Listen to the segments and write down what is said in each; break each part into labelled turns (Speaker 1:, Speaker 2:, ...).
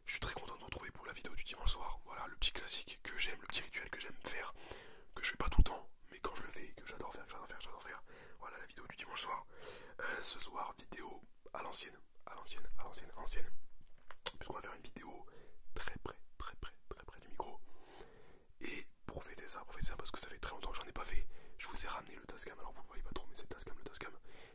Speaker 1: Je suis très content de vous retrouver pour la vidéo du dimanche soir. Voilà, le petit classique que j'aime, le petit rituel que j'aime faire, que je fais pas tout le temps, mais quand je le fais, que j'adore faire, Voilà la vidéo du dimanche soir. Ce soir, vidéo à l'ancienne, puisqu'on va faire une vidéo très près du micro. Et pour fêter ça, parce que ça fait très longtemps que j'en ai pas fait, je vous ai ramené le Tascam. Alors vous le voyez pas trop, mais c'est le Tascam,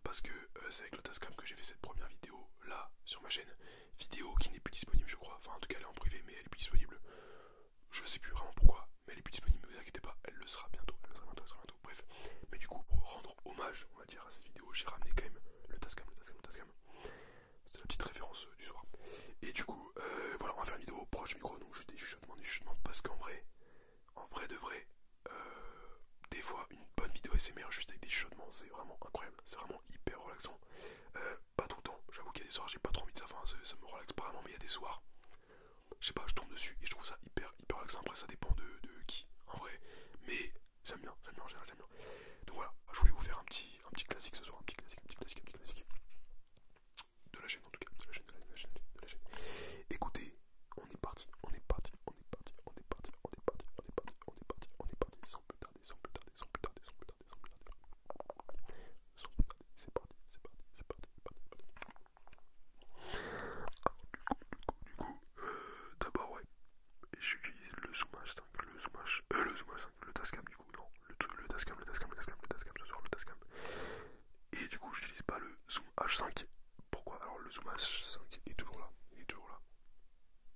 Speaker 1: parce que c'est avec le Tascam que j'ai fait cette première vidéo là sur ma chaîne. Vidéo qui n'est plus disponible, je crois. Enfin, en tout cas, elle est en privé, mais elle est plus disponible. Je sais plus vraiment pourquoi, mais elle est plus disponible. Ne vous inquiétez pas, elle le sera bientôt. Bref, mais du coup, pour rendre hommage, on va dire, à cette vidéo, j'ai ramené quand même le Tascam. C'est la petite référence du soir. Et du coup, voilà, on va faire une vidéo proche du micro, donc juste des chuchotements, parce qu'en vrai, de vrai, des fois, une bonne vidéo SMR juste avec des chuchotements, c'est vraiment incroyable, c'est vraiment hyper relaxant. Pas tout le temps, j'avoue qu'il y a des soirs, j'ai pas trop envie de ça, enfin, ça me relaxe pas vraiment, mais il y a des soirs, je sais pas, je tombe dessus et je trouve ça hyper relaxant. Après, ça dépend de qui, en vrai, mais j'aime bien, en général, j'aime bien. Donc voilà, je voulais vous faire un petit classique ce soir, un petit classique de la chaîne, en tout cas, de la chaîne. Écoutez, on est parti, sans plus tarder, c'est parti. D'abord, ouais, j'utilise le Zoom H5, le Tascam du coup, non, le Tascam ce soir, le Tascam. Et du coup, j'utilise pas le Zoom H5. Pourquoi? Alors, le Zoom H5 est toujours là,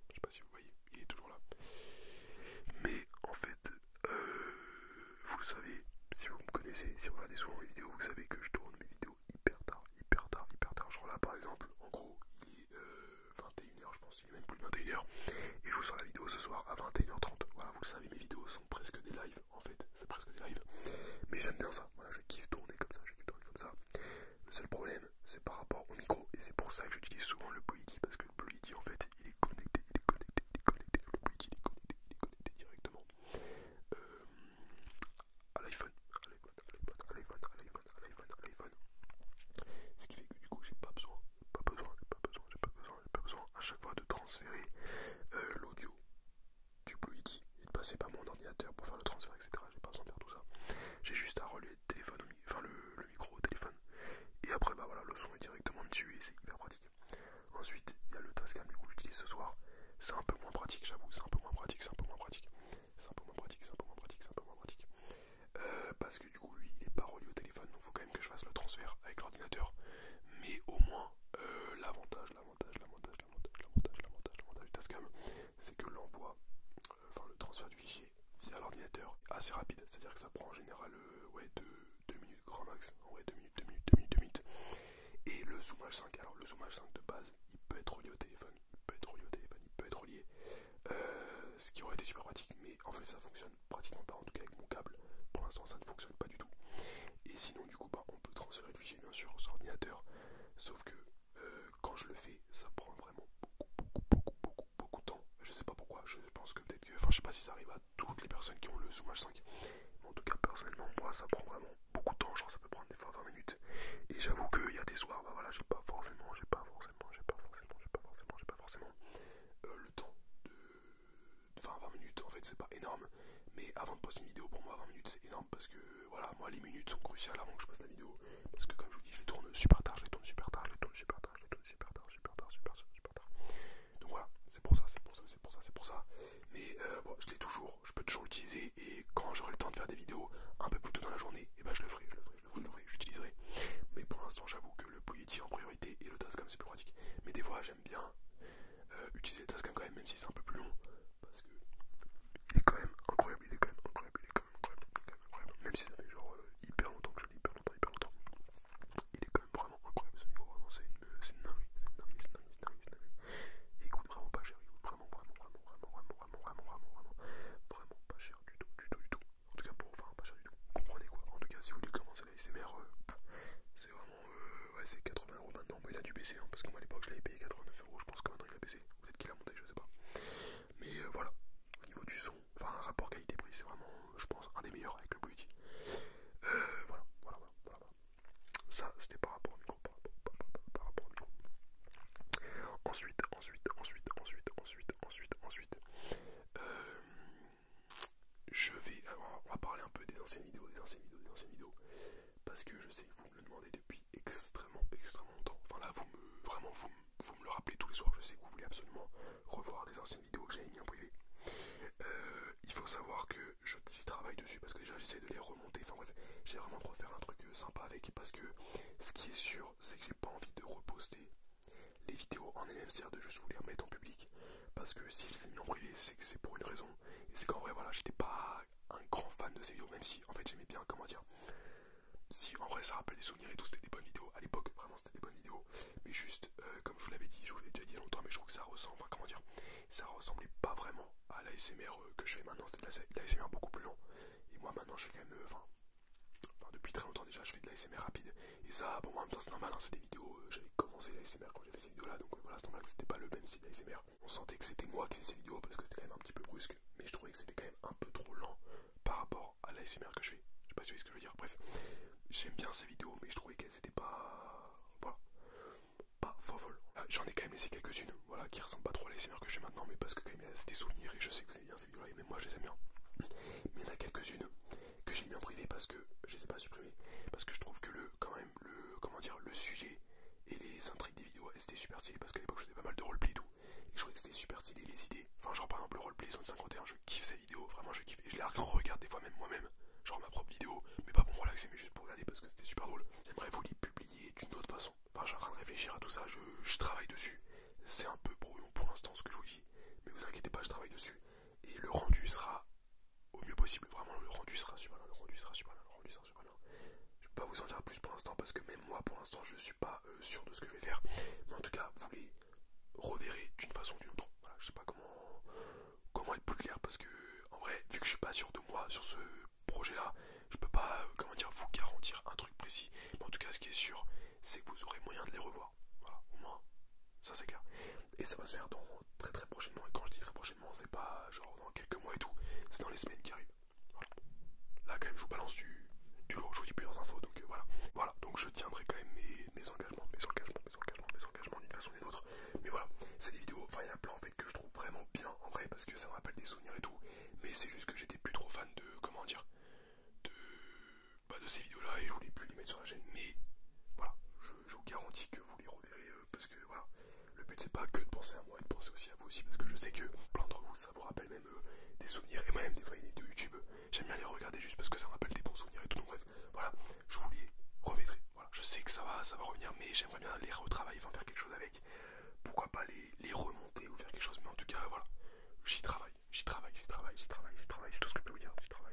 Speaker 1: je sais pas si vous voyez, il est toujours là. Mais en fait, vous le savez, si vous me connaissez, si vous regardez souvent mes vidéos, vous savez que je tourne mes vidéos hyper tard. Genre là, par exemple, en gros, il est 21h, je pense, il est même plus de 21h. Et je vous sors la vidéo ce soir à 21h30. Voilà, vous le savez, mes vidéos sont presque des lives, en fait, c'est presque des lives. Mais j'aime bien ça, voilà, je kiffe tourner comme ça, Le seul problème, c'est par rapport au micro, et c'est pour ça que j'utilise souvent le Blue Yeti, parce que le Blue Yeti, en fait, il est connecté, le Blue Yeti, il est connecté directement à l'iPhone. Ce qui fait que du coup, j'ai pas besoin à chaque fois de transférer l'audio du Blue Yeti et de passer par mon ordinateur pour faire le transfert, etc. J'ai pas besoin de faire tout ça. J'ai juste à relier le téléphone, le micro au téléphone. Et après, bah voilà, le son est directement dessus et c'est hyper pratique. Ensuite, il y a le Tascam du coup que j'utilise ce soir. C'est un peu moins pratique, j'avoue, parce que du coup, lui, il est pas relié au téléphone, donc faut quand même que je fasse le transfert avec l'ordinateur. Mais au moins, l'avantage du Tascam, c'est que l'envoi, le transfert du fichier via l'ordinateur est assez rapide. C'est-à-dire que ça prend en général 2 minutes grand max. En vrai, 2 minutes. Et le Zoom H5, alors le Zoom H5 de base, il peut être relié au téléphone, ce qui aurait été super pratique, mais en fait ça fonctionne pratiquement pas, en tout cas avec mon câble, pour l'instant ça ne fonctionne pas du tout. Et sinon du coup on peut transférer le fichier bien sûr sur ordinateur, sauf que quand je le fais, ça prend vraiment beaucoup de temps. Je sais pas pourquoi, je pense que peut-être que, je sais pas si ça arrive à toutes les personnes qui ont le Zoom H5, mais en tout cas personnellement moi ça prend vraiment beaucoup de temps, genre ça peut prendre des fois 20 minutes. Et j'avoue qu'il y a des soirs, j'ai pas forcément le temps de... 20 minutes, en fait c'est pas énorme, mais avant de poster une vidéo, pour moi 20 minutes c'est énorme, parce que voilà, moi les minutes sont cruciales avant que je poste la vidéo, parce que comme je vous dis, je les tourne super tard. Donc voilà, c'est pour ça. Mais bon, je peux toujours l'utiliser, et quand j'aurai le temps de faire des vidéos un peu plus tôt dans la journée, et je le ferai, j'utiliserai. Mais pour l'instant, j'avoue que le Blue Yeti en priorité et le Tascam c'est plus pratique. Mais des fois, j'aime bien utiliser le Tascam quand même si c'est un peu plus long, parce que il est quand même incroyable. Même si ça fait genre hyper longtemps que je l'ai, il est quand même vraiment incroyable ce micro, vraiment c'est une dinguerie. Il coûte vraiment pas cher, vraiment pas cher du tout. En tout cas pas cher du tout, vous comprenez quoi. En tout cas, si vous voulez commencer la SMR, c'est vraiment c'est 80 € maintenant. Bon, il a dû baisser, parce que moi à l'époque je l'avais payé 89 €, je pense que maintenant il a baissé, peut-être qu'il a monté, je sais pas. absolument revoir les anciennes vidéos que j'avais mis en privé. Il faut savoir que j'y travaille dessus parce que déjà j'essaie de les remonter, enfin bref, j'ai vraiment de refaire un truc sympa avec, parce que ce qui est sûr c'est que j'ai pas envie de reposter les vidéos en elles-mêmes, c'est-à-dire de juste vous les remettre en public, parce que si je les ai mis en privé c'est que c'est pour une raison, et c'est qu'en vrai voilà, j'étais pas un grand fan de ces vidéos, même si en fait j'aimais bien, comment dire, si en vrai ça rappelle des souvenirs et tout, c'était des bonnes vidéos à l'époque, vraiment c'était des bonnes vidéos, mais juste comme je vous l'avais dit, je vous l'ai déjà dit longtemps, mais je trouve que ça ressemble, enfin, comment dire, ça ressemblait pas vraiment à l'ASMR que je fais maintenant, c'était de l'ASMR beaucoup plus lent, et moi maintenant je fais quand même, depuis très longtemps déjà je fais de l'ASMR rapide, et ça bon en même temps c'est normal, hein, c'est des vidéos, j'avais commencé l'ASMR quand j'ai fait ces vidéos là, donc voilà, c'est normal que c'était pas le même style d'ASMR, on sentait que c'était moi qui faisais ces vidéos parce que c'était quand même un petit peu brusque, mais je trouvais que c'était quand même un peu trop lent par rapport à l'ASMR que je fais, je sais pas si vous voyez ce que je veux dire, bref, j'aime bien ces vidéos mais je trouvais qu'elles étaient pas, voilà, pas folle. J'en ai quand même laissé quelques-unes, voilà, qui ressemblent pas trop à l'ASMR que je fais maintenant, mais parce que quand même c'est des souvenirs et je sais que vous aimez bien ces vidéos là, et même moi je les aime bien, mais il y en a quelques-unes que j'ai mis en privé parce que je les ai pas supprimées, parce que je trouve que comment dire, le sujet et les intrigues des vidéos c'était super stylé, parce qu'à l'époque je faisais pas mal de roleplay et tout, et je trouvais que c'était super stylé les idées, enfin genre par exemple le roleplay Zone 51, je kiffe ces vidéos, vraiment je kiffe, et je les regarde des fois même moi-même, genre ma propre vidéo, mais pas pour me relaxer mais juste pour regarder parce que c'était super drôle. J'aimerais vous les publier d'une autre façon, enfin je suis en train de réfléchir à tout ça, je travaille dessus, c'est un peu brouillon pour l'instant ce que je vous dis, mais vous inquiétez pas, je travaille dessus, et le rendu sera au mieux possible, vraiment le rendu sera super bien, le rendu sera super bien, le rendu sera super bien. Je peux pas vous en dire plus pour l'instant parce que même moi pour l'instant je suis pas sûr de ce que je vais faire, mais en tout cas vous les reverrez d'une façon ou d'une autre. Voilà, je sais pas comment être plus clair, parce que en vrai vu que je suis pas sûr de moi sur ce projet là, je peux pas comment dire vous garantir un truc précis, mais en tout cas ce qui est sûr c'est que vous aurez moyen de les revoir, voilà, au moins ça c'est clair, et ça va se faire dans très très prochainement, et quand je dis très prochainement c'est pas genre dans quelques mois et tout, c'est dans les semaines qui arrivent, voilà. Là quand même je vous balance du lourd, je vous dis plusieurs infos, donc voilà, donc je tiendrai quand même mes engagements, d'une façon ou d'une autre, mais voilà, c'est des vidéos, enfin il y en a plein en fait que je trouve vraiment bien en vrai, parce que ça me rappelle des souvenirs et tout, mais c'est juste que j'étais plus trop fan de, comment dire, de ces vidéos là, et je voulais plus les mettre sur la chaîne, mais voilà, je vous garantis que vous les reverrez, parce que voilà, le but c'est pas que de penser à moi, et de penser aussi à vous aussi, parce que je sais que plein d'entre vous ça vous rappelle même des souvenirs, et moi-même des fois il y a des vidéos YouTube, j'aime bien les regarder juste parce que ça me rappelle des bons souvenirs et tout, donc bref, voilà, je vous les remettrai, voilà, je sais que ça va revenir, mais j'aimerais bien les retravailler, enfin faire quelque chose avec, pourquoi pas les remonter ou faire quelque chose, mais en tout cas voilà, j'y travaille, c'est tout ce que je peux vous dire, j'y travaille,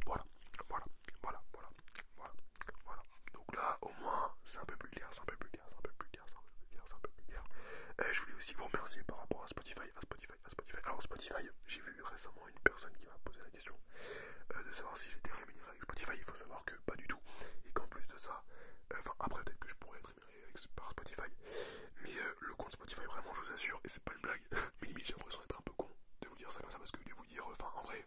Speaker 1: voilà, voilà, voilà, voilà, voilà, voilà. Donc là, au moins, c'est un peu plus clair, je voulais aussi vous remercier par rapport à Spotify. Alors Spotify, j'ai vu récemment une personne qui m'a posé la question de savoir si j'étais rémunéré avec Spotify. Il faut savoir que pas du tout, et qu'en plus de ça, enfin après peut-être que je pourrais être rémunéré par Spotify, mais le compte Spotify vraiment je vous assure, et c'est pas une blague, mais limite j'ai l'impression d'être un peu con de vous dire ça comme ça, parce que de vous dire, enfin en vrai,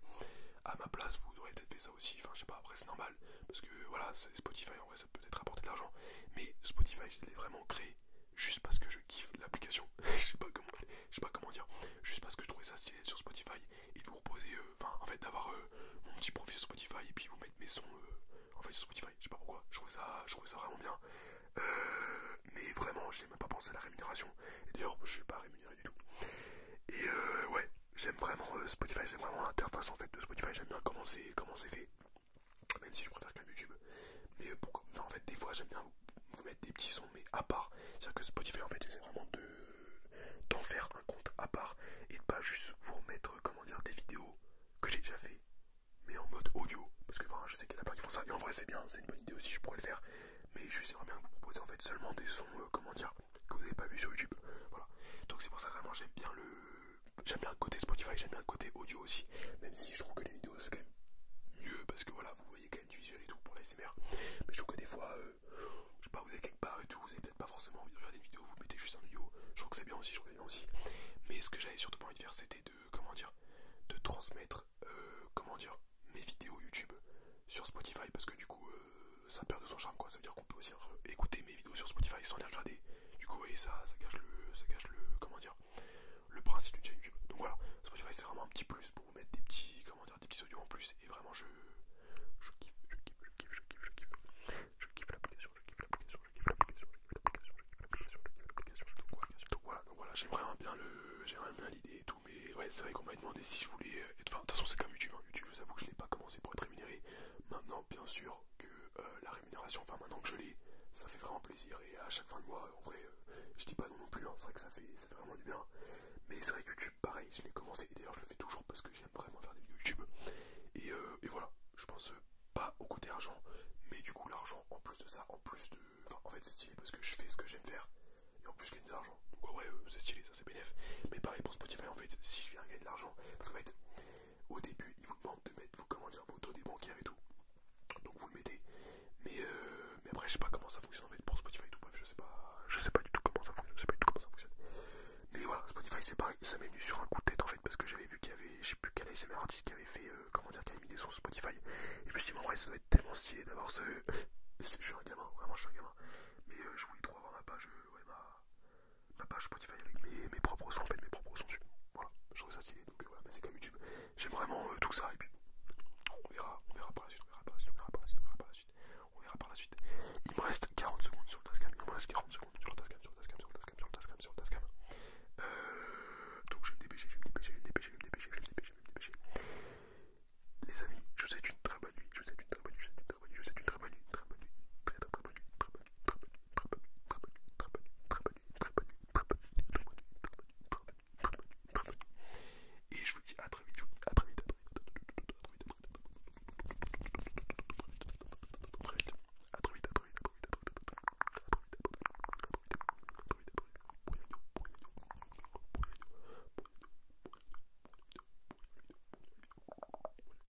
Speaker 1: à ma place vous auriez peut-être fait ça aussi, enfin je sais pas, après c'est normal, parce que voilà, c'est Spotify, en vrai ça peut être rapporter de l'argent, mais Spotify je l'ai vraiment créé juste parce que je kiffe l'application, je sais pas comment dire, juste parce que je trouvais ça stylé sur Spotify, et de vous proposer, enfin en fait d'avoir mon petit profil sur Spotify, et puis vous mettre mes sons en fait sur Spotify, je sais pas pourquoi, je trouvais ça vraiment bien, mais vraiment j'ai même pas pensé à la rémunération, et d'ailleurs je suis pas rémunéré du tout, et ouais, j'aime vraiment Spotify, j'aime vraiment l'interface en fait de Spotify, j'aime bien comment c'est fait, même si je préfère quand même YouTube, mais pourquoi, enfin, en fait des fois j'aime bien vous mettre des petits sons mais à part, c'est-à-dire que Spotify en fait j'essaie vraiment d'en faire un compte à part, et de pas juste vous remettre, comment dire, des vidéos que j'ai déjà fait mais en mode audio, parce que enfin je sais qu'il y en a pas qui font ça, et en vrai c'est bien, c'est une bonne idée aussi, je pourrais le faire, mais je sais bien vous proposer en fait seulement des sons, comment dire, que vous n'avez pas vu sur YouTube, voilà, donc c'est pour ça que vraiment j'aime bien le côté Spotify, j'aime bien le côté audio aussi, même si je trouve que les vidéos c'est quand même mieux, parce que voilà, vous voyez quand même du visuel et tout pour l'ASMR, mais je trouve que des fois, je sais pas, vous êtes quelque part et tout, vous avez peut-être pas forcément envie de regarder une vidéo, vous mettez juste un audio, je trouve que c'est bien aussi, mais ce que j'avais surtout pas envie de faire c'était de, comment dire, de transmettre, comment dire, mes vidéos YouTube sur Spotify, parce que du coup ça perd de son charme quoi, ça veut dire qu'on peut aussi écouter mes vidéos sur Spotify sans les regarder, du coup oui, ça gâche le, comment dire, le principe d'une chaîne YouTube, donc voilà, Spotify c'est vraiment un petit plus pour vous mettre des petits, comment dire, des petits audios en plus, et vraiment je kiffe, bien l'idée et tout, mais ouais, c'est vrai qu'on m'a demandé si je voulais. Enfin, de toute façon, c'est comme YouTube, hein. YouTube, je vous avoue que je l'ai pas commencé pour être rémunéré. Maintenant, bien sûr que la rémunération, enfin, maintenant que je l'ai, ça fait vraiment plaisir. Et à chaque fin de mois, en vrai, je dis pas non non plus, hein. C'est vrai que ça fait vraiment du bien. Mais c'est vrai que YouTube, pareil, je l'ai commencé. Et d'ailleurs, je le fais toujours parce que j'aime vraiment faire des vidéos YouTube. Et voilà, je pense pas au côté argent, mais du coup, l'argent, en plus de ça, en plus de. Enfin, en fait, c'est stylé parce que je fais ce que j'aime faire. Et en plus je gagne de l'argent. Donc en vrai c'est stylé, ça c'est bénéf. Mais pareil pour Spotify en fait, si je viens gagner de l'argent, parce qu'en fait au début ils vous demandent de mettre vos, comment dire, vos taux des bancaires et tout. Donc vous le mettez. Mais après je sais pas comment ça fonctionne en fait pour Spotify et tout. Bref, je sais pas du tout comment ça fonctionne. Je sais pas du tout comment ça fonctionne. Mais voilà, Spotify c'est pareil, ça m'est venu sur un coup de tête en fait parce que j'avais vu qu'il y avait, je sais plus quel ASMR artiste qui avait fait, comment dire, qui avait mis des sons sur Spotify. Et je me suis dit, en vrai ça doit être tellement stylé d'avoir ce. Je suis un gamin, vraiment je suis un gamin. Mais je voulais trop avoir ma page, ouais, ma page Spotify avec mes propres sons, en fait, mes propres sons dessus. Voilà, je trouve ça stylé, donc voilà, mais c'est comme YouTube. J'aime vraiment tout ça, et puis